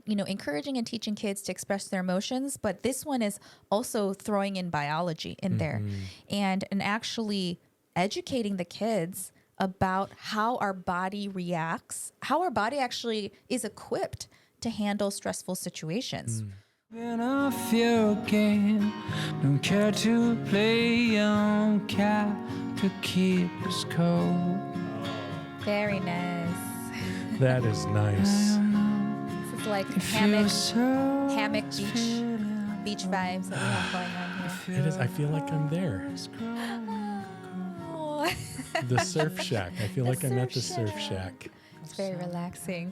encouraging and teaching kids to express their emotions, but this one is also throwing in biology in there and actually educating the kids about how our body reacts, how our body actually is equipped to handle stressful situations. Been a few again, don't care to play young cat to keep us cold. Very nice. That is nice. This is like hammock beach vibes that we have going on here. It is. I feel like I'm there. Oh. The surf shack. I feel like I'm at the surf shack. It's very relaxing.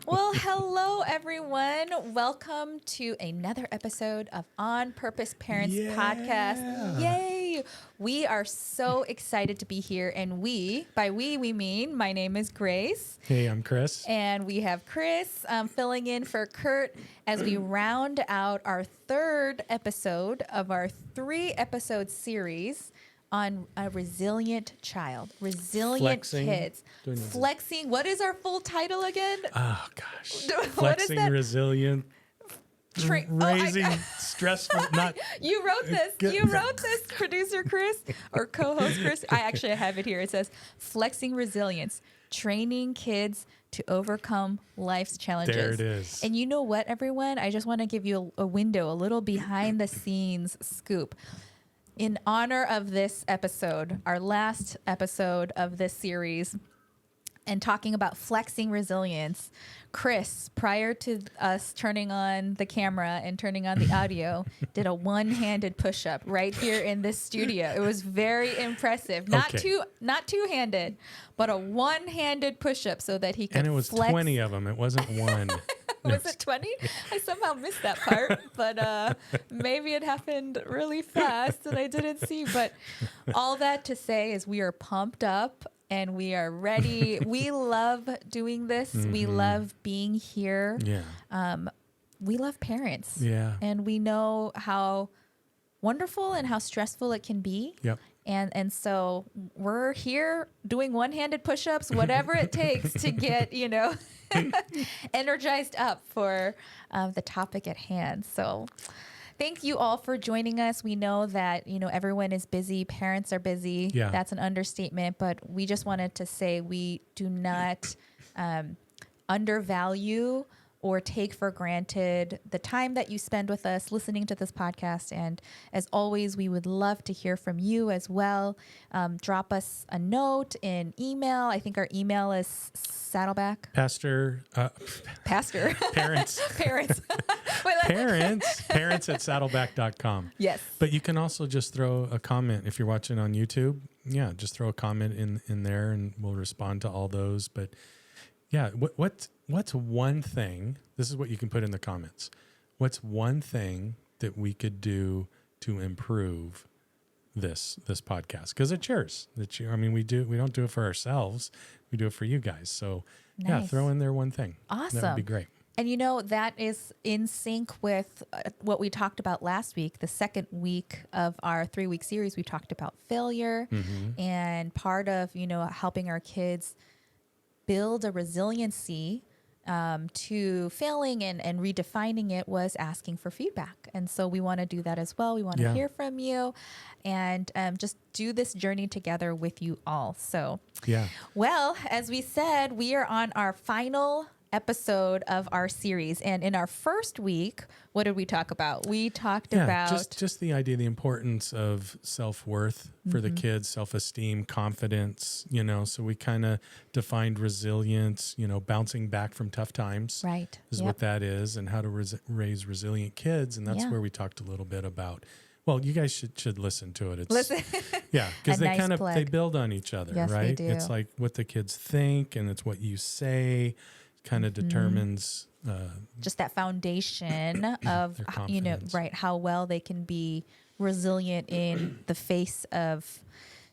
Well, hello, everyone. Welcome to another episode of On Purpose Parents Podcast. Yay! We are so excited to be here. And by we mean, my name is Grace. Hey, I'm Chris. And we have Chris filling in for Kurt as we round out our third episode of our 3-episode series on a resilient child, Flexing. Kids. Flexing. What is our full title again? Oh, gosh. What is Flexing, that? resilient, raising, stressful. Not. You wrote this. You wrote this, producer Chris, or co-host Chris. I actually have it here. It says, Flexing Resilience, Training Kids to Overcome Life's Challenges. There it is. And you know what, everyone? I just want to give you a window, a little behind the scenes scoop. In honor of this episode, our last episode of this series, and talking about flexing resilience, Chris, prior to us turning on the camera and turning on the audio, did a one-handed push-up right here in this studio. It was very impressive. Not two-handed, but a one-handed push-up so that he could And it was flex. 20 of them. It wasn't one. Was it 20? I somehow missed that part, but maybe it happened really fast and I didn't see. But all that to say is we are pumped up and we are ready. We love doing this. We love being here. Yeah. We love parents. Yeah. And we know how wonderful and how stressful it can be. Yep. And so we're here doing one-handed push-ups, whatever it takes to get, energized up for the topic at hand. So thank you all for joining us. We know that, everyone is busy. Parents are busy. Yeah. That's an understatement. But we just wanted to say we do not undervalue or take for granted the time that you spend with us listening to this podcast. And as always, we would love to hear from you as well. Drop us a note, an email. I think our email is Saddleback. Pastor. Parents. Parents. Parents at saddleback.com. Yes. But you can also just throw a comment if you're watching on YouTube. Yeah, just throw a comment in there and we'll respond to all those. But yeah, what's one thing, this is what you can put in the comments. What's one thing that we could do to improve this podcast? Because it's yours. I mean, we don't do it for ourselves. We do it for you guys. So yeah, throw in there one thing. Awesome. That would be great. And that is in sync with what we talked about last week. The second week of our 3-week series, we talked about failure and part of, helping our kids build a resiliency to failing and redefining it was asking for feedback. And so we want to do that as well. We want to hear from you and just do this journey together with you all. So, well, as we said, we are on our final episode of our series. And in our first week, what did we talk about? We talked about just the idea, the importance of self-worth for the kids, self-esteem, confidence, so we kind of defined resilience, bouncing back from tough times. Right. Is what that is, and how to raise resilient kids. And that's where we talked a little bit about. Well, you guys should listen to it. Listen. Yeah, because they nice they build on each other, yes, right? They do. It's like what the kids think, and it's what you say kind of determines just that foundation of how well they can be resilient in the face of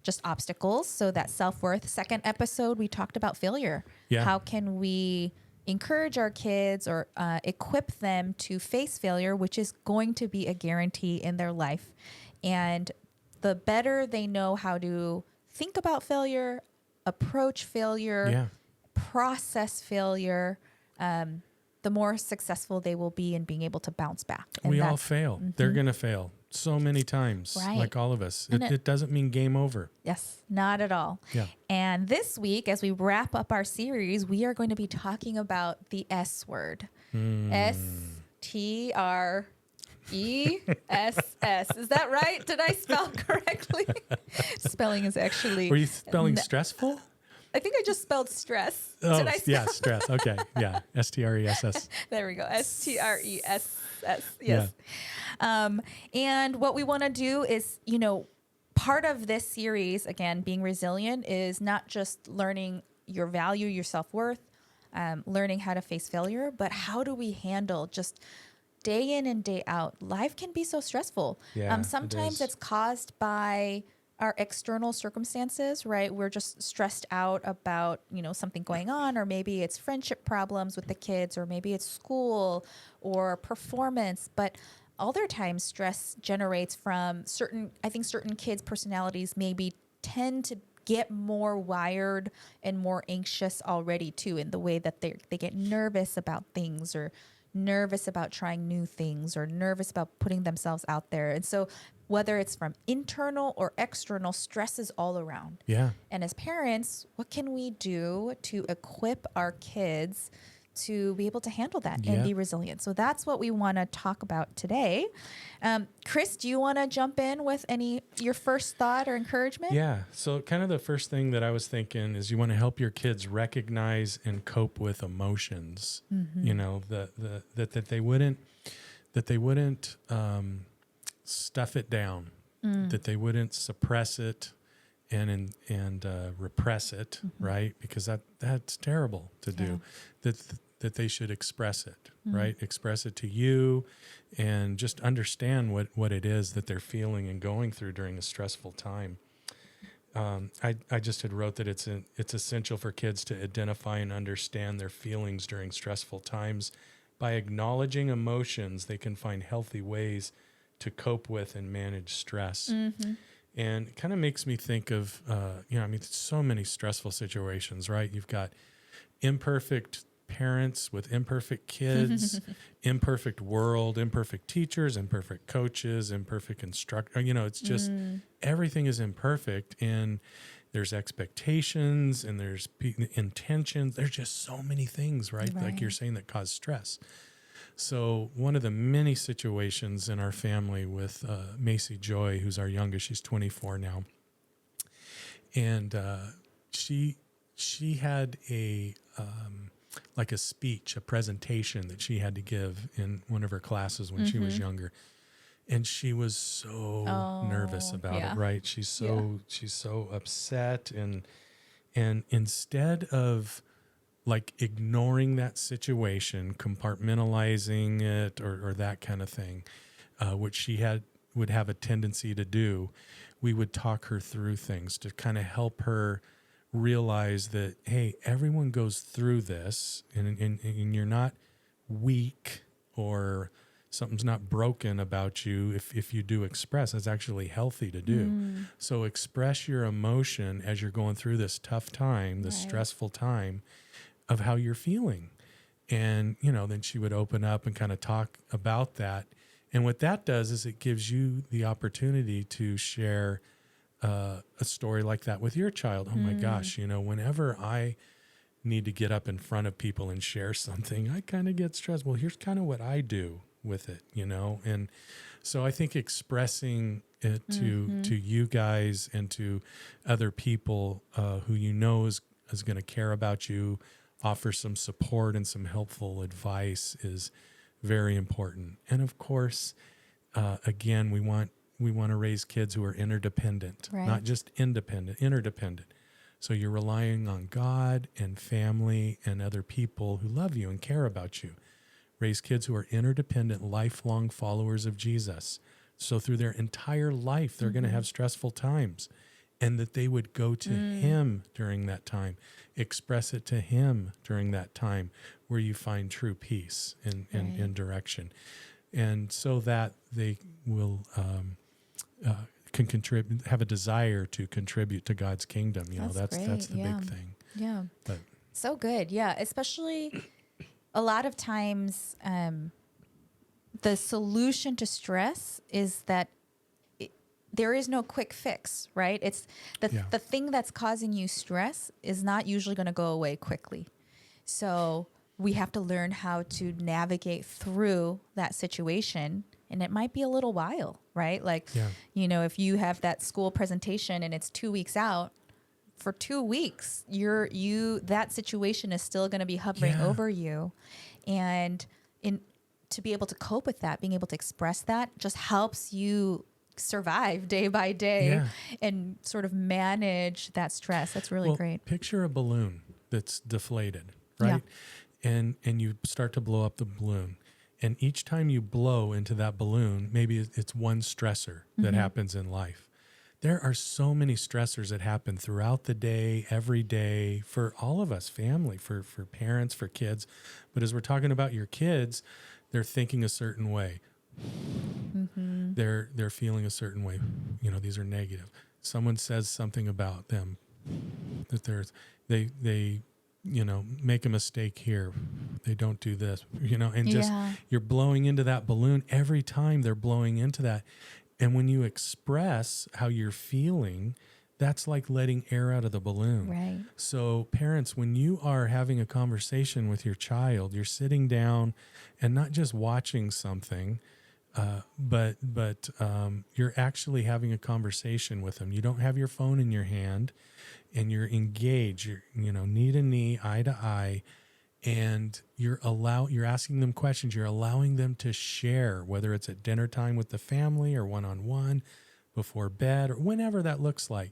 just obstacles. So that self-worth. Second episode, we talked about failure. Yeah. How can we encourage our kids or equip them to face failure, which is going to be a guarantee in their life. And the better they know how to think about failure, approach failure, process failure, the more successful they will be in being able to bounce back. And We all fail. They're going to fail so many times, Right. like all of us. And It doesn't mean game over. Yes, not at all. Yeah. And this week, as we wrap up our series, we are going to be talking about the S word. STRESS. Is that right? Did I spell correctly? Spelling is actually... Were you spelling stressful? I think I just spelled stress. Oh, Did I yeah, stress. Okay. Yeah. STRESS. There we go. STRESS. Yes. And what we want to do is, part of this series, again, being resilient, is not just learning your value, your self-worth, learning how to face failure, but how do we handle just day in and day out? Life can be so stressful. Yeah, sometimes it is. it's caused by our external circumstances, right? We're just stressed out about, something going on, or maybe it's friendship problems with the kids, or maybe it's school or performance. But other times stress generates from certain kids' personalities maybe tend to get more wired and more anxious already too, in the way that they get nervous about things, or nervous about trying new things, or nervous about putting themselves out there. And so whether it's from internal or external, stress is all around. Yeah. And as parents, what can we do to equip our kids to be able to handle that and be resilient? So that's what we want to talk about today. Chris, do you want to jump in with your first thought or encouragement? Yeah. So kind of the first thing that I was thinking is you want to help your kids recognize and cope with emotions. That they wouldn't stuff it down, that they wouldn't suppress it and repress it, right? Because that's terrible to do. That they should express it, right? Express it to you, and just understand what it is that they're feeling and going through during a stressful time. I just had wrote that it's essential for kids to identify and understand their feelings during stressful times. By acknowledging emotions, they can find healthy ways to cope with and manage stress. And it kind of makes me think of, so many stressful situations, right? You've got imperfect parents with imperfect kids, imperfect world, imperfect teachers, imperfect coaches, imperfect instructor. It's just everything is imperfect, and there's expectations and there's intentions. There's just so many things, right? Like you're saying, that cause stress. So one of the many situations in our family with Macy Joy, who's our youngest, she's 24 now, and she had a speech, a presentation that she had to give in one of her classes when she was younger, and she was so nervous about it. Right? She's so upset, and instead of like ignoring that situation, compartmentalizing it, or that kind of thing, which she would have a tendency to do, we would talk her through things to kind of help her realize that, hey, everyone goes through this, and you're not weak, or something's not broken about you if you do express. It's actually healthy to do. So express your emotion as you're going through this tough time, this stressful time, of how you're feeling. And, then she would open up and kind of talk about that. And what that does is it gives you the opportunity to share a story like that with your child. Oh my gosh, whenever I need to get up in front of people and share something, I kind of get stressed. Well, here's kind of what I do with it, And so I think expressing it to you guys and to other people who is going to care about you, offer some support and some helpful advice, is very important. And of course, again, we want to raise kids who are interdependent, not just independent, interdependent. So you're relying on God and family and other people who love you and care about you. Raise kids who are interdependent, lifelong followers of Jesus. So through their entire life, they're going to have stressful times, and that they would go to Him during that time, express it to Him during that time, where you find true peace and direction. And so that they will can contribute, have a desire to contribute to God's kingdom. That's the big thing. Yeah. But So good. Yeah. Especially a lot of times the solution to stress is that there is no quick fix, right? It's the thing that's causing you stress is not usually going to go away quickly. So we have to learn how to navigate through that situation, and it might be a little while, right? Like, if you have that school presentation and it's 2 weeks out, for 2 weeks, that situation is still going to be hovering over you. And to be able to cope with that, being able to express that just helps you survive day by day and sort of manage that stress. That's really great. Picture a balloon that's deflated, right? And you start to blow up the balloon. And each time you blow into that balloon, maybe it's one stressor that happens in life. There are so many stressors that happen throughout the day, every day, for all of us, family, for parents, for kids. But as we're talking about your kids, they're thinking a certain way. They're feeling a certain way. These are negative. Someone says something about them that they make a mistake here. They don't do this, and just you're blowing into that balloon every time they're blowing into that. And when you express how you're feeling, that's like letting air out of the balloon. Right. So parents, when you are having a conversation with your child, you're sitting down and not just watching something, but you're actually having a conversation with them. You don't have your phone in your hand, and you're engaged. You're knee to knee, eye to eye, and you're asking them questions. You're allowing them to share, whether it's at dinner time with the family or one-on-one, before bed, or whenever that looks like.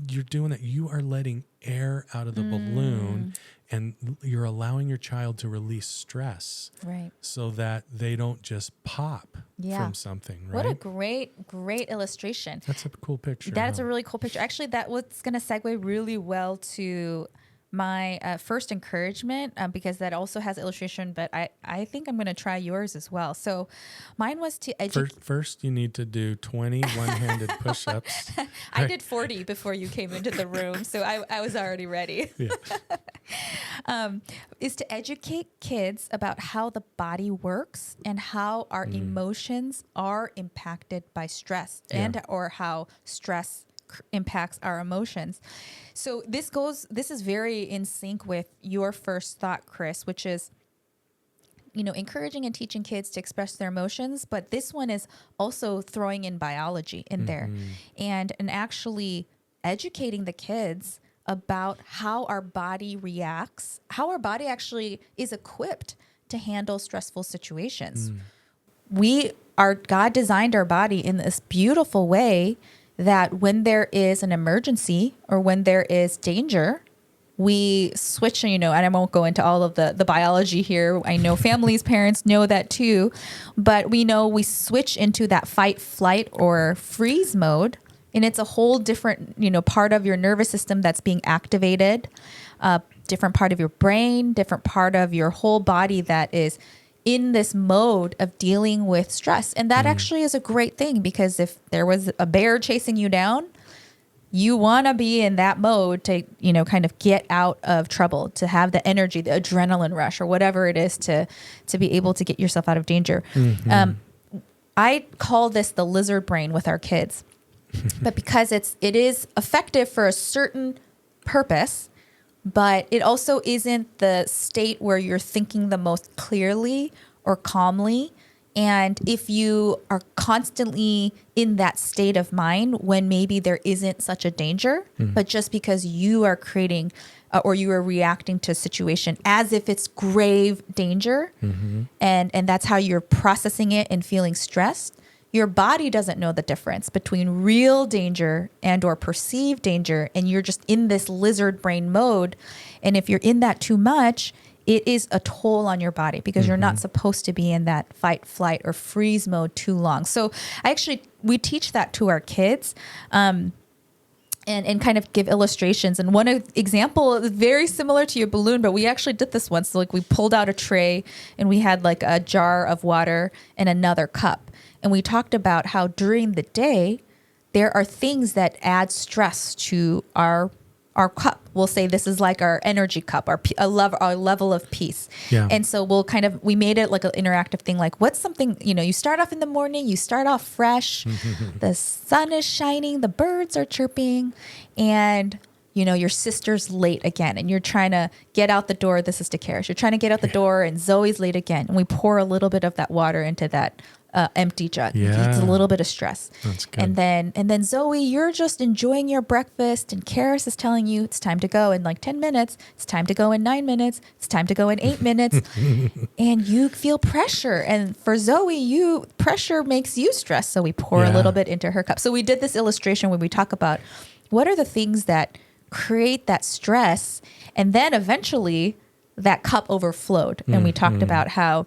You're doing that. You are letting air out of the balloon, and you're allowing your child to release stress, right? So that they don't just pop from something, right? What a great illustration. That's a cool picture. That's a really cool picture. Actually, that was going to segue really well to my first encouragement, because that also has illustration, but I think I'm going to try yours as well. So mine was to educate. First, you need to do 20 one-handed push-ups. I did 40 before you came into the room, so I was already ready. Is to educate kids about how the body works and how our emotions are impacted by stress or how stress impacts our emotions. So this is very in sync with your first thought, Chris, which is, encouraging and teaching kids to express their emotions. But this one is also throwing in biology in there and actually educating the kids about how our body reacts, how our body actually is equipped to handle stressful situations. God designed our body in this beautiful way that when there is an emergency or when there is danger, we switch, and I won't go into all of the biology here. I know families, parents know that too, but we know we switch into that fight, flight, or freeze mode. And it's a whole different, part of your nervous system that's being activated, different part of your brain, different part of your whole body that is in this mode of dealing with stress. And that actually is a great thing, because if there was a bear chasing you down, you want to be in that mode to, kind of get out of trouble, to have the energy, the adrenaline rush, or whatever it is to be able to get yourself out of danger. I call this the lizard brain with our kids, but because it is effective for a certain purpose, but it also isn't the state where you're thinking the most clearly or calmly. And if you are constantly in that state of mind when maybe there isn't such a danger, but just because you are creating or you are reacting to a situation as if it's grave danger, and that's how you're processing it and feeling stressed, your body doesn't know the difference between real danger and or perceived danger, and you're just in this lizard brain mode. And if you're in that too much, it is a toll on your body, because you're not supposed to be in that fight, flight, or freeze mode too long. So we teach that to our kids, and kind of give illustrations. And one example is very similar to your balloon, but we actually did this once. So we pulled out a tray and we had like a jar of water and another cup. And we talked about how during the day, there are things that add stress to our our cup. We'll say this is like our energy cup, our level of peace. Yeah. And so we made it like an interactive thing. Like, what's something, you start off in the morning, you start off fresh, the sun is shining, the birds are chirping, and your sister's late again, and you're trying to get out the door. This is to Karis. You're trying to get out the door, and Zoe's late again. And we pour a little bit of that water into that empty jug. Yeah. It's a little bit of stress. That's good. And then Zoe, you're just enjoying your breakfast, and Karis is telling you it's time to go in like 10 minutes. It's time to go in 9 minutes. It's time to go in 8 minutes. And you feel pressure. And for Zoe, pressure makes you stressed. So we pour a little bit into her cup. So we did this illustration where we talk about what are the things that create that stress, and then eventually that cup overflowed. And we talked about how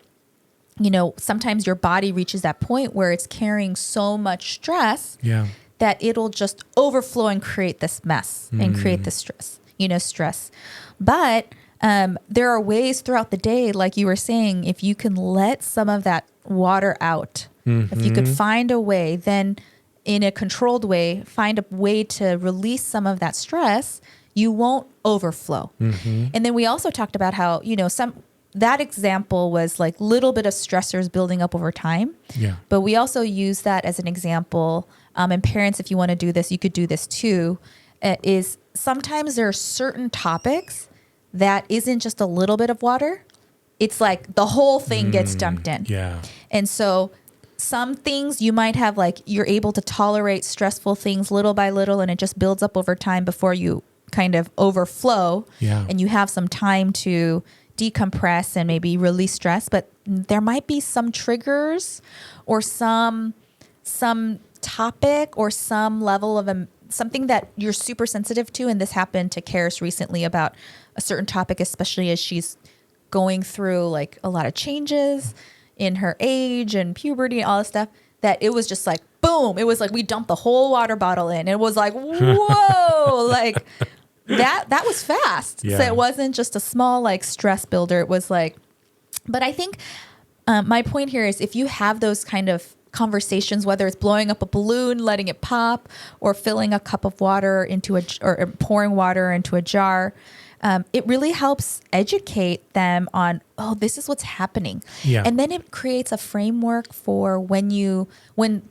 sometimes your body reaches that point where it's carrying so much stress that it'll just overflow and create this mess and create this stress. But there are ways throughout the day, like you were saying, if you can let some of that water out, if you could find a way, then in a controlled way, find a way to release some of that stress, you won't overflow. And then we also talked about how, that example was like little bit of stressors building up over time. Yeah. But we also use that as an example. And parents, if you want to do this, you could do this too, is sometimes there are certain topics that isn't just a little bit of water. It's like the whole thing gets dumped in. Yeah. And so some things you might have, like, you're able to tolerate stressful things little by little, and it just builds up over time before you kind of overflow. Yeah. And you have some time to decompress and maybe release stress. But there might be some triggers or some topic or some level of something that you're super sensitive to. And this happened to Karis recently about a certain topic, especially as she's going through like a lot of changes in her age and puberty and all this stuff, that it was just like, boom. It was like we dumped the whole water bottle in. It was like, whoa, like that was fast. Yeah. So it wasn't just a small like stress builder. It was like, but I think my point here is if you have those kind of conversations, whether it's blowing up a balloon, letting it pop, or filling a cup of water or pouring water into a jar, it really helps educate them on, oh, this is what's happening. Yeah. And then it creates a framework for when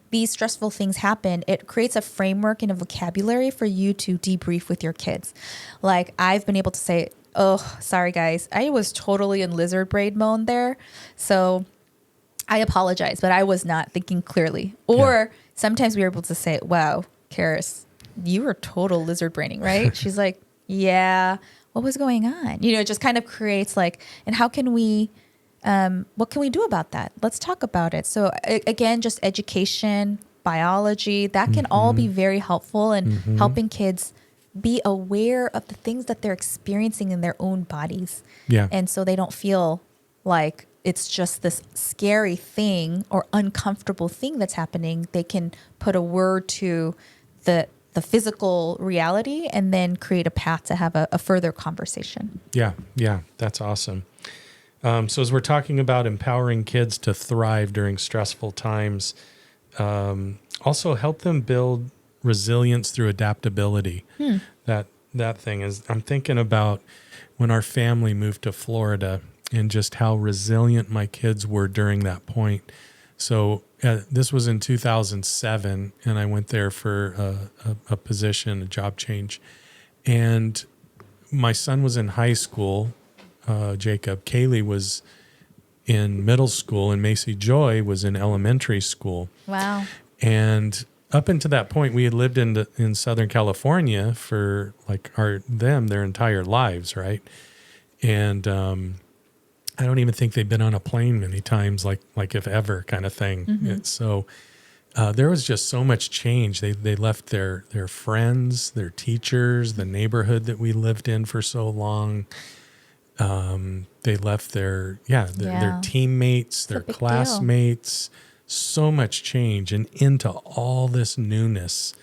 these stressful things happen, it creates a framework and a vocabulary for you to debrief with your kids. Like I've been able to say, oh, sorry guys, I was totally in lizard brain mode there. So I apologize, but I was not thinking clearly. Or sometimes we were able to say, wow, Karis, you were total lizard braining, right? She's like, yeah. What was going on? It just kind of creates like, and how can we, what can we do about that? Let's talk about it. So again, just education, biology, that can all be very helpful in helping kids be aware of the things that they're experiencing in their own bodies. Yeah. And so they don't feel like it's just this scary thing or uncomfortable thing that's happening. They can put a word to the physical reality and then create a path to have a further conversation. Yeah. That's awesome. So as we're talking about empowering kids to thrive during stressful times, also help them build resilience through adaptability. That thing is, I'm thinking about when our family moved to Florida and just how resilient my kids were during that point. So this was in 2007, and I went there for a position, a job change. And my son was in high school, Jacob. Kaylee was in middle school, and Macy Joy was in elementary school. Wow. And up until that point, we had lived in Southern California for like their entire lives, right? And I don't even think they've been on a plane many times, like if ever, kind of thing. So there was just so much change. They left their friends, their teachers, the neighborhood that we lived in for so long. They left their teammates, their classmates. So much change and into all this newness,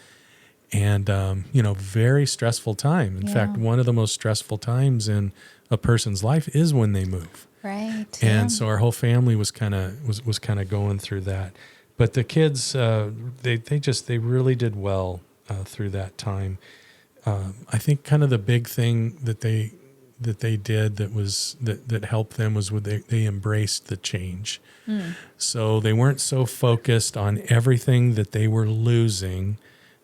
and very stressful time. In fact, one of the most stressful times in a person's life is when they move. Right. And so our whole family was kind of going through that. But the kids, they really did well through that time. I think kind of the big thing that they did that helped them was when they embraced the change. So they weren't so focused on everything that they were losing,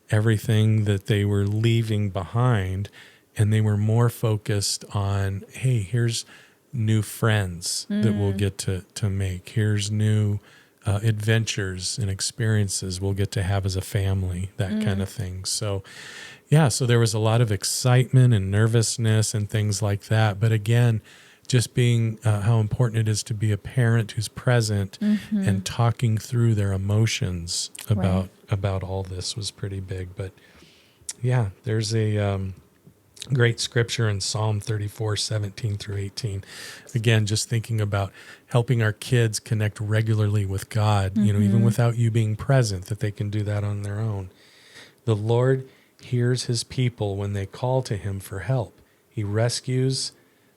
everything that they were leaving behind, and they were more focused on, hey, here's new friends that we'll get to make. Here's new adventures and experiences we'll get to have as a family, that kind of thing. So, yeah, so there was a lot of excitement and nervousness and things like that. But again, just being how important it is to be a parent who's present and talking through their emotions about all this was pretty big. But yeah, there's a great scripture in Psalm 34:17-18. Again, just thinking about helping our kids connect regularly with God, even without you being present, that they can do that on their own. The Lord hears his people when they call to him for help. He rescues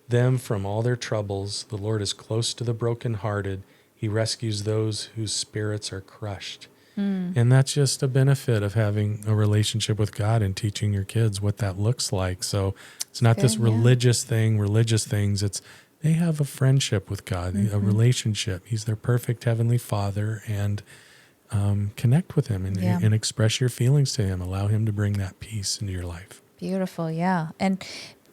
them from all their troubles. The Lord is close to the brokenhearted. He rescues those whose spirits are crushed. And that's just a benefit of having a relationship with God and teaching your kids what that looks like. So it's not this religious things. It's they have a friendship with God, a relationship. He's their perfect heavenly Father, and connect with him and express your feelings to him. Allow him to bring that peace into your life. Beautiful. Yeah. And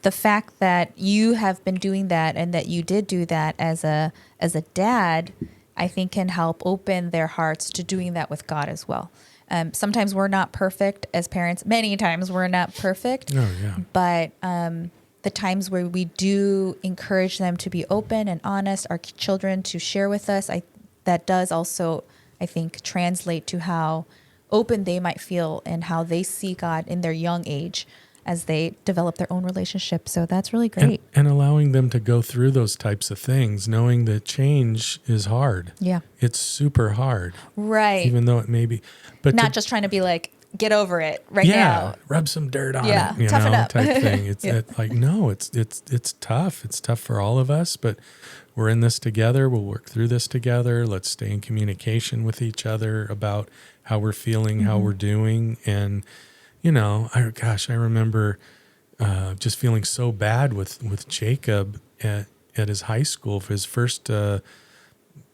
the fact that you have been doing that and that you did do that as a dad, I think can help open their hearts to doing that with God as well. Sometimes we're not perfect as parents. Many times we're not perfect. Oh, yeah. But the times where we do encourage them to be open and honest, our children to share with us, that does also, I think, translate to how open they might feel and how they see God in their young age as they develop their own relationship. So that's really great. And allowing them to go through those types of things, knowing that change is hard. Yeah. It's super hard. Right. Even though it may be. But not just trying to be like, get over it right now. Rub some dirt on Yeah, it, toughen up. type thing. It's no, it's tough. It's tough for all of us, but we're in this together. We'll work through this together. Let's stay in communication with each other about how we're feeling, how we're doing. And, I remember just feeling so bad with Jacob at his high school for his first,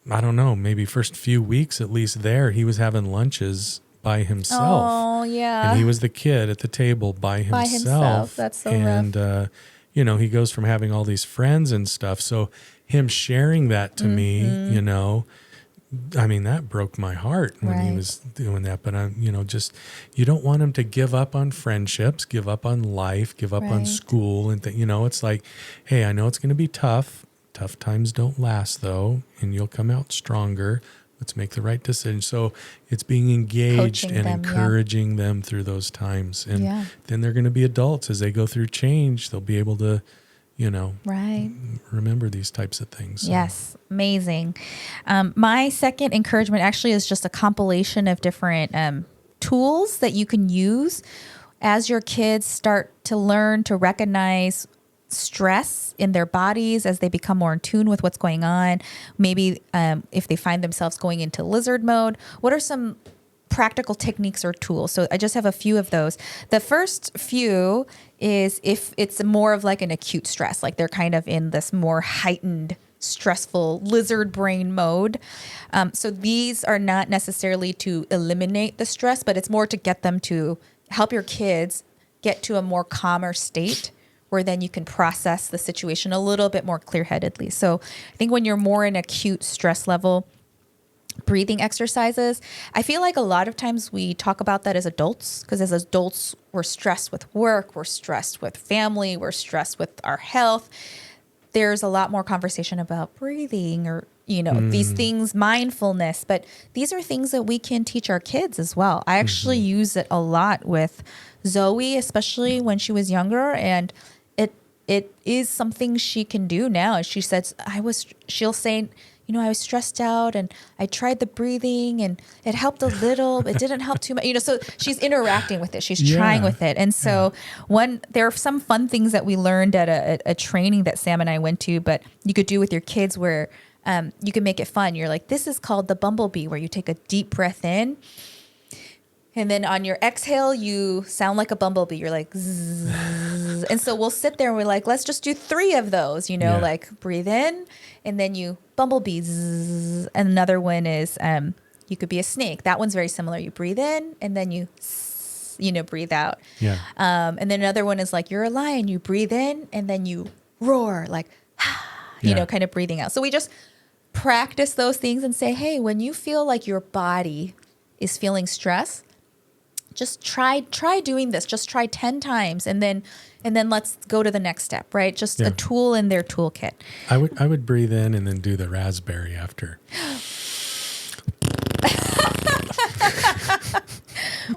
maybe first few weeks at least there. He was having lunches by himself. Oh, yeah. And he was the kid at the table by himself. By himself. That's so rough. And, he goes from having all these friends and stuff. So him sharing that to me, that broke my heart when he was doing that. But you don't want him to give up on friendships, give up on life, give up on school. And it's like, hey, I know it's going to be tough. Tough times don't last though. And you'll come out stronger. Let's make the right decision. So it's being engaged Coaching and them, encouraging them through those times. And then they're going to be adults. As they go through change, they'll be able to, remember these types of things. So. Yes. Amazing. My second encouragement actually is just a compilation of different tools that you can use as your kids start to learn to recognize stress in their bodies as they become more in tune with what's going on. Maybe if they find themselves going into lizard mode, what are some practical techniques or tools? So I just have a few of those. The first few is if it's more of like an acute stress, like they're kind of in this more heightened stressful lizard brain mode. So these are not necessarily to eliminate the stress, but it's more to get them to help your kids get to a more calmer state where then you can process the situation a little bit more clear-headedly. So I think when you're more in acute stress level, breathing exercises, I feel like a lot of times we talk about that as adults, because as adults, we're stressed with work, we're stressed with family, we're stressed with our health. There's a lot more conversation about breathing or, these things, mindfulness, but these are things that we can teach our kids as well. I actually use it a lot with Zoe, especially when she was younger, and it is something she can do now. She says, she'll say, I was stressed out and I tried the breathing and it helped a little, it didn't help too much. So she's interacting with it. She's trying with it. And so there are some fun things that we learned at a training that Sam and I went to, but you could do with your kids where you can make it fun. You're like, this is called the bumblebee, where you take a deep breath in And then on your exhale, you sound like a bumblebee. You're like, zzz. And so we'll sit there and we're like, let's just do 3 of those, Yeah. like breathe in and then you bumblebee. Zzz. And another one is you could be a snake. That one's very similar. You breathe in and then you, breathe out. Yeah. And then another one is like you're a lion. You breathe in and then you roar like, Yeah. kind of breathing out. So we just practice those things and say, hey, when you feel like your body is feeling stress, just try doing this. Just try 10 times and then let's go to the next step, right? Just Yeah. a tool in their toolkit. I would breathe in and then do the raspberry after.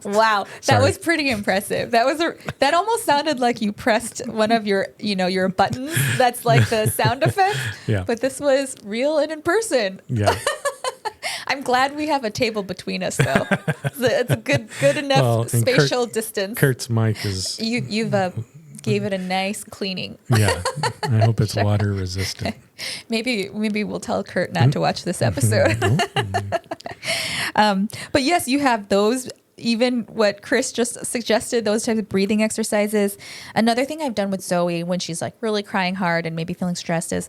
Wow, that Sorry. was pretty impressive. That almost sounded like you pressed one of your your buttons. That's like the sound effect. Yeah. But this was real and in person. Yeah. I'm glad we have a table between us, though. It's a good enough Well, and spatial distance. Kurt's mic is. You've gave it a nice cleaning. Yeah. I hope it's water resistant. Maybe we'll tell Kurt not to watch this episode. But yes, you have those. Even what Chris just suggested, those types of breathing exercises. Another thing I've done with Zoe when she's like really crying hard and maybe feeling stressed is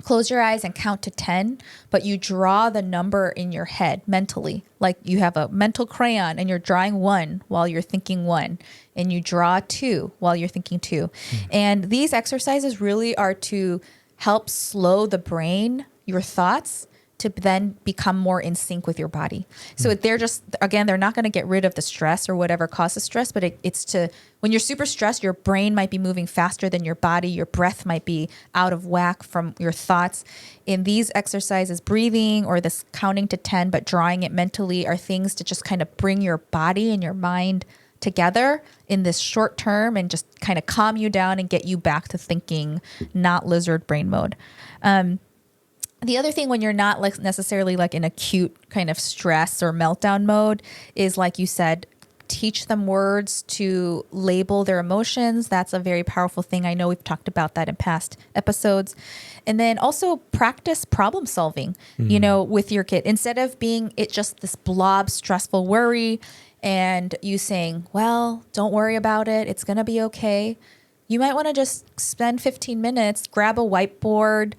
close your eyes and count to 10, but you draw the number in your head mentally. Like you have a mental crayon and you're drawing 1 while you're thinking 1, and you draw 2 while you're thinking 2. And these exercises really are to help slow the brain, your thoughts, to then become more in sync with your body. So they're just, again, they're not going to get rid of the stress or whatever causes stress, but it's to, when you're super stressed, your brain might be moving faster than your body. Your breath might be out of whack from your thoughts. In these exercises, breathing or this counting to 10, but drawing it mentally are things to just kind of bring your body and your mind together in this short term and just kind of calm you down and get you back to thinking, not lizard brain mode. The other thing when you're not like necessarily like in acute kind of stress or meltdown mode is, like you said, teach them words to label their emotions. That's a very powerful thing. I know we've talked about that in past episodes. And then also practice problem solving, with your kid. Instead of being just this blob, stressful worry and you saying, well, don't worry about it. It's going to be okay. You might want to just spend 15 minutes, grab a whiteboard,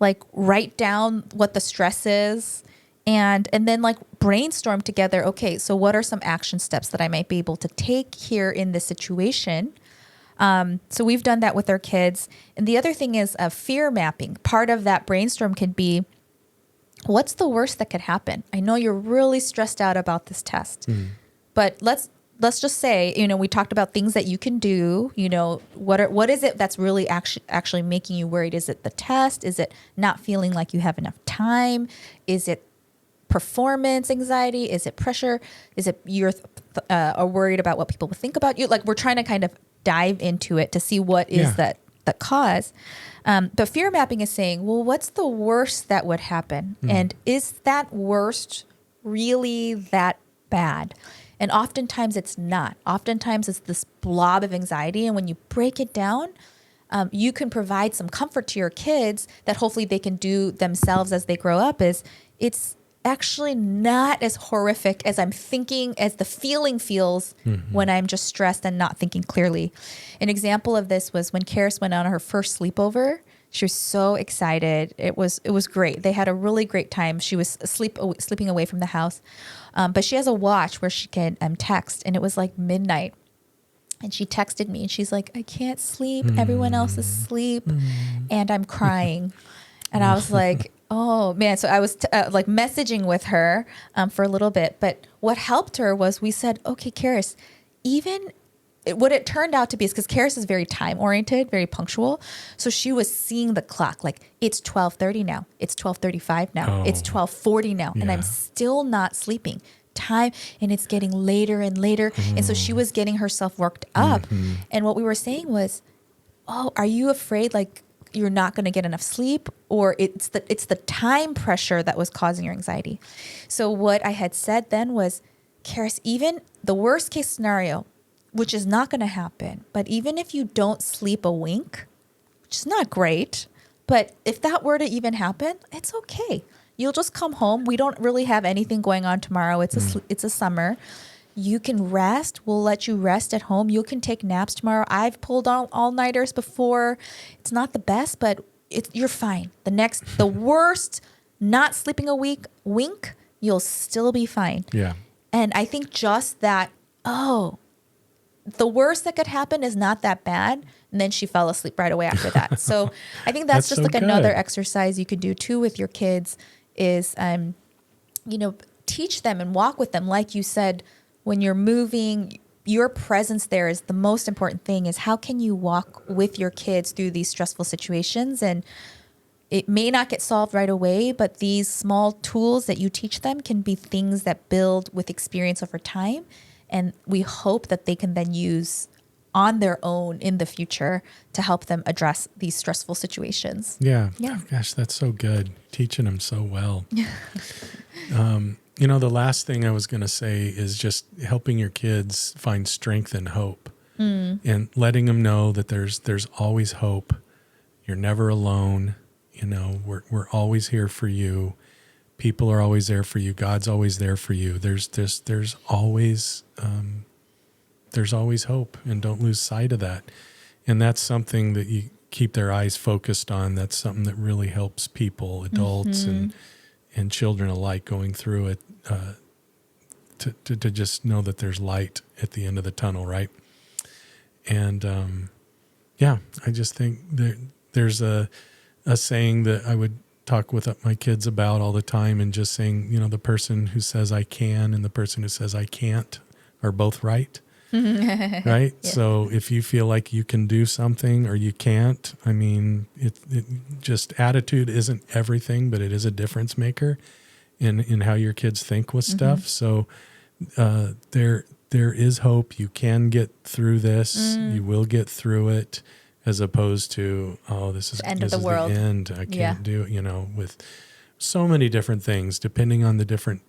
like write down what the stress is and then like brainstorm together. Okay, so what are some action steps that I might be able to take here in this situation? So we've done that with our kids. And the other thing is fear mapping. Part of that brainstorm could be, what's the worst that could happen? I know you're really stressed out about this test, but let's just say, we talked about things that you can do. What is it that's really actually making you worried? Is it the test? Is it not feeling like you have enough time? Is it performance anxiety? Is it pressure? Is it you're worried about what people will think about you? Like, we're trying to kind of dive into it to see what is the cause. But fear mapping is saying, well, what's the worst that would happen? And is that worst really that bad? And oftentimes it's not. Oftentimes it's this blob of anxiety. And when you break it down, you can provide some comfort to your kids that hopefully they can do themselves as they grow up. It's actually not as horrific as I'm thinking, as the feeling feels when I'm just stressed and not thinking clearly. An example of this was when Karis went on her first sleepover. She was so excited. It was great. They had a really great time. She was sleeping away from the house. But she has a watch where she can text, and it was like midnight. And she texted me, and she's like, I can't sleep. Everyone else is asleep, and I'm crying. And I was like, oh, man. So I was like messaging with her for a little bit. But what helped her was we said, okay, Karis, what it turned out to be is because Karis is very time-oriented, very punctual. So she was seeing the clock, like, it's 12:30 now. It's 12:35 now. It's 12:40 now. And I'm still not sleeping. Time, and it's getting later and later. And so she was getting herself worked up. And what we were saying was, oh, are you afraid like you're not going to get enough sleep, or it's the time pressure that was causing your anxiety? So what I had said then was, Karis, even the worst case scenario, which is not going to happen, but even if you don't sleep a wink, which is not great, but if that were to even happen, it's okay. You'll just come home. We don't really have anything going on tomorrow. It's a summer. You can rest. We'll let you rest at home. You can take naps tomorrow. I've pulled all-nighters before. It's not the best, but you're fine. The worst, not sleeping a week, wink, you'll still be fine. Yeah. And I think just that, the worst that could happen is not that bad. And then she fell asleep right away after that. So I think that's just so like good. another exercise you could do too with your kids is, teach them and walk with them. Like you said, when you're moving, your presence there is the most important thing. Is how can you walk with your kids through these stressful situations? And it may not get solved right away, but these small tools that you teach them can be things that build with experience over time. And we hope that they can then use on their own in the future to help them address these stressful situations. Yeah. Yeah. Oh, gosh, that's so good. Teaching them so well. The last thing I was going to say is just helping your kids find strength and hope, and letting them know that there's always hope. You're never alone. We're always here for you. People are always there for you. God's always there for you. There's always hope, and don't lose sight of that. And that's something that you keep their eyes focused on. That's something that really helps people, adults and children alike, going through it, to just know that there's light at the end of the tunnel, right? And I just think there's a saying that I would talk with my kids about all the time, and just saying, the person who says I can and the person who says I can't are both right. Right? Yeah. So if you feel like you can do something or you can't, I mean, it just attitude isn't everything, but it is a difference maker in how your kids think with stuff. So there is hope. You can get through this. You will get through it, as opposed to, this is The end this of the is world. the end. I can't do it, with so many different things, depending on the different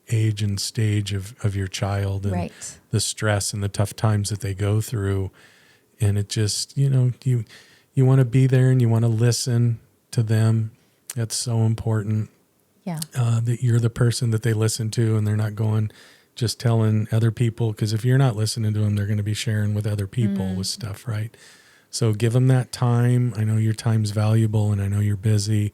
age and stage of your child, and Right. the stress and the tough times that they go through. And it just, you want to be there and you want to listen to them. That's so important. Yeah. That you're the person that they listen to, and they're not going just telling other people, because if you're not listening to them, they're going to be sharing with other people with stuff, right? So give them that time. I know your time's valuable, and I know you're busy,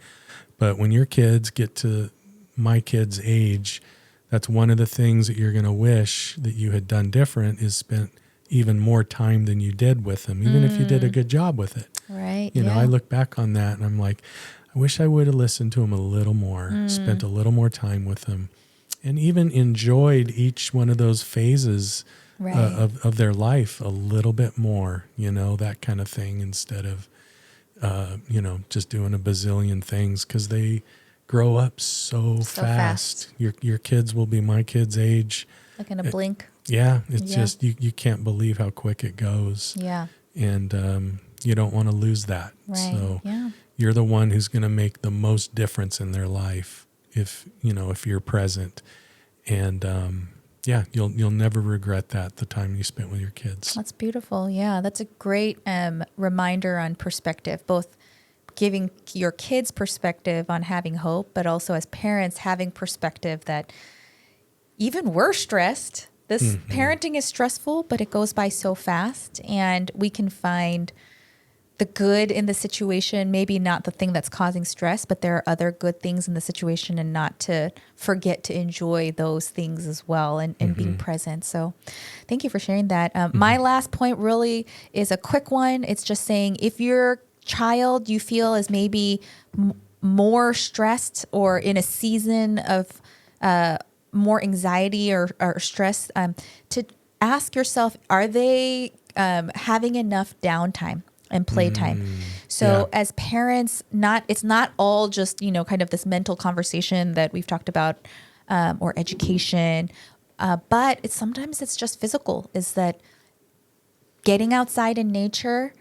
but when your kids get to my kids' age, that's one of the things that you're going to wish that you had done different, is spent even more time than you did with them, even if you did a good job with it. Right. I look back on that and I'm like, I wish I would have listened to them a little more, spent a little more time with them, and even enjoyed each one of those phases Right. of their life a little bit more, that kind of thing, instead of, just doing a bazillion things, because they grow up so fast. Your kids will be my kids' age. Like in a blink. Yeah, it's Yeah. just, you can't believe how quick it goes. Yeah. And you don't want to lose that. Right. So Yeah. you're the one who's going to make the most difference in their life if you're present. And you'll never regret that, the time you spent with your kids. That's beautiful. Yeah. That's a great reminder on perspective, both giving your kids perspective on having hope, but also as parents having perspective that even we're stressed. This parenting is stressful, but it goes by so fast, and we can find the good in the situation, maybe not the thing that's causing stress, but there are other good things in the situation, and not to forget to enjoy those things as well, and being present. So thank you for sharing that. My last point really is a quick one. It's just saying, if your child you feel is maybe more stressed, or in a season of more anxiety or stress, to ask yourself, are they having enough downtime and playtime? So as parents, it's not all just, kind of this mental conversation that we've talked about, or education, but sometimes it's just physical, is that getting outside in nature,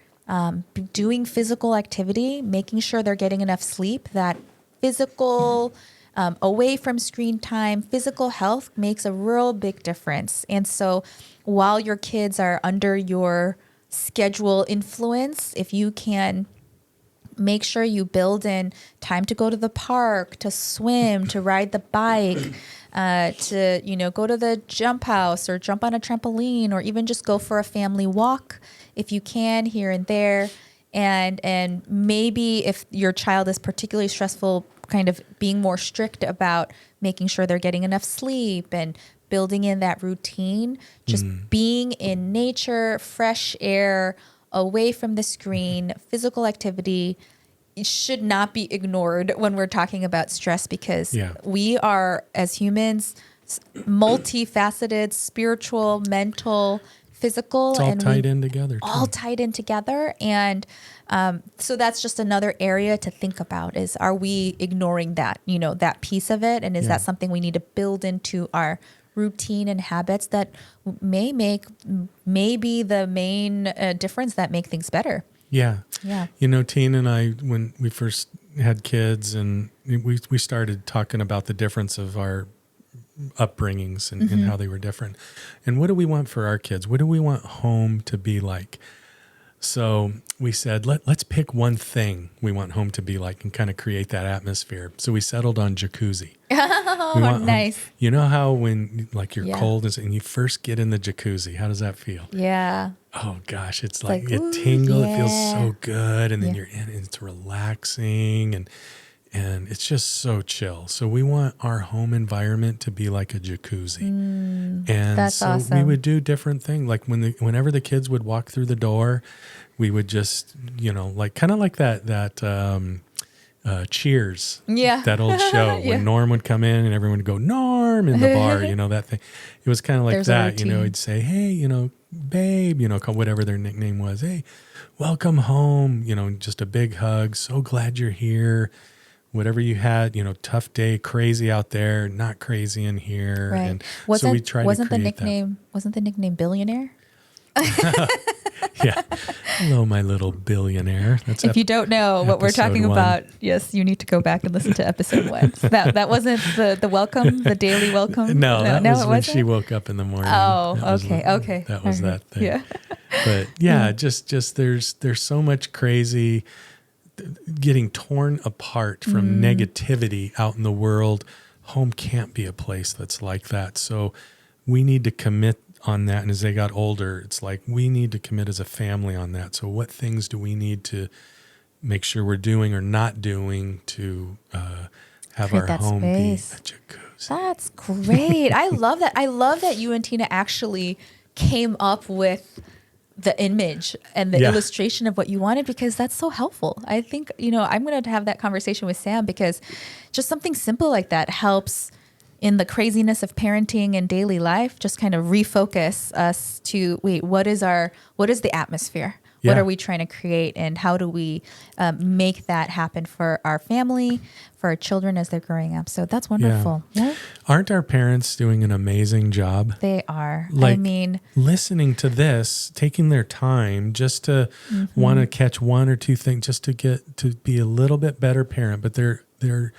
doing physical activity, making sure they're getting enough sleep, that physical, away from screen time, physical health makes a real big difference. And so while your kids are under your schedule influence, if you can make sure you build in time to go to the park, to swim, to ride the bike, to, go to the jump house or jump on a trampoline, or even just go for a family walk if you can here and there. And maybe if your child is particularly stressful, kind of being more strict about making sure they're getting enough sleep and building in that routine, just being in nature, fresh air, away from the screen, physical activity. It should not be ignored when we're talking about stress, because we are, as humans, multifaceted, spiritual, mental, physical, it's all and tied in together. all tied in together. And so that's just another area to think about, is, are we ignoring that, that piece of it? And is that something we need to build into our routine and habits that may be the main difference that make things better? Yeah. Yeah. Tina and I, when we first had kids, and we started talking about the difference of our upbringings and how they were different. And what do we want for our kids? What do we want home to be like? So we said, let's pick one thing we want home to be like and kind of create that atmosphere. So we settled on jacuzzi. Oh, nice. You know how when you're cold and you first get in the jacuzzi, how does that feel? Yeah. Oh gosh, it's like it tingles. It feels so good, and then you're in, and it's relaxing, and it's just so chill. So we want our home environment to be like a jacuzzi, and that's so awesome. we would do different things. Like whenever the kids would walk through the door, we would just kind of like that. Cheers. Yeah. That old show when Norm would come in and everyone would go, Norm, in the bar, that thing. It was kind of like There's that, he'd say, hey, babe, call whatever their nickname was. Hey, welcome home, just a big hug. So glad you're here. Whatever you had, tough day, crazy out there, not crazy in here. Right. And so we tried to create that. Wasn't the nickname Billionaire? Yeah. Hello, my little billionaire. That's if you don't know what we're talking about, yes, you need to go back and listen to episode 1. That wasn't the welcome, the daily welcome. No, that was when she woke up in the morning. Oh, okay. That was that thing. Yeah. But just there's so much crazy getting torn apart from negativity out in the world. Home can't be a place that's like that. So we need to commit on that. And as they got older, it's like we need to commit as a family on that. So what things do we need to make sure we're doing or not doing to have Create our that home space. be a jacuzzi? That's great. I love that. I love that you and Tina actually came up with the image and the illustration of what you wanted, because that's so helpful. I think, I'm going to have that conversation with Sam, because just something simple like that helps in the craziness of parenting and daily life, just kind of refocus us to, what is the atmosphere? Yeah. What are we trying to create, and how do we make that happen for our family, for our children as they're growing up? So that's wonderful. Yeah. Aren't our parents doing an amazing job? They are. Listening to this, taking their time just to want to catch one or two things, just to get to be a little bit better parent, but their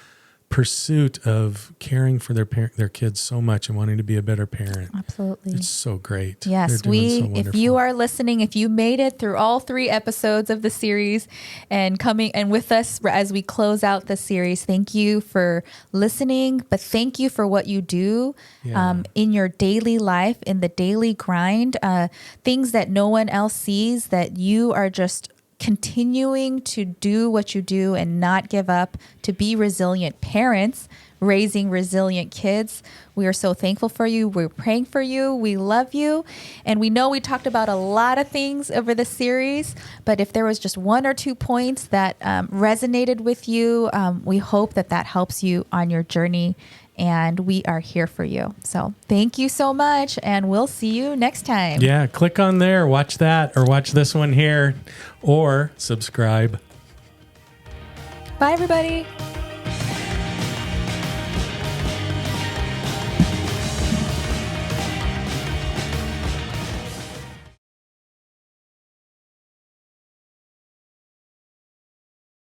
pursuit of caring for their kids so much and wanting to be a better parent. Absolutely. It's so great. Yes, if you are listening, if you made it through all 3 episodes of the series and with us as we close out the series, thank you for listening, but thank you for what you do in your daily life, in the daily grind, things that no one else sees, that you are just continuing to do what you do and not give up, to be resilient parents, raising resilient kids. We are so thankful for you. We're praying for you. We love you. And we know we talked about a lot of things over the series, but if there was just 1 or 2 points that resonated with you, we hope that helps you on your journey, and we are here for you. So thank you so much, and we'll see you next time. Yeah, click on there, watch that, or watch this one here, or subscribe. Bye, everybody.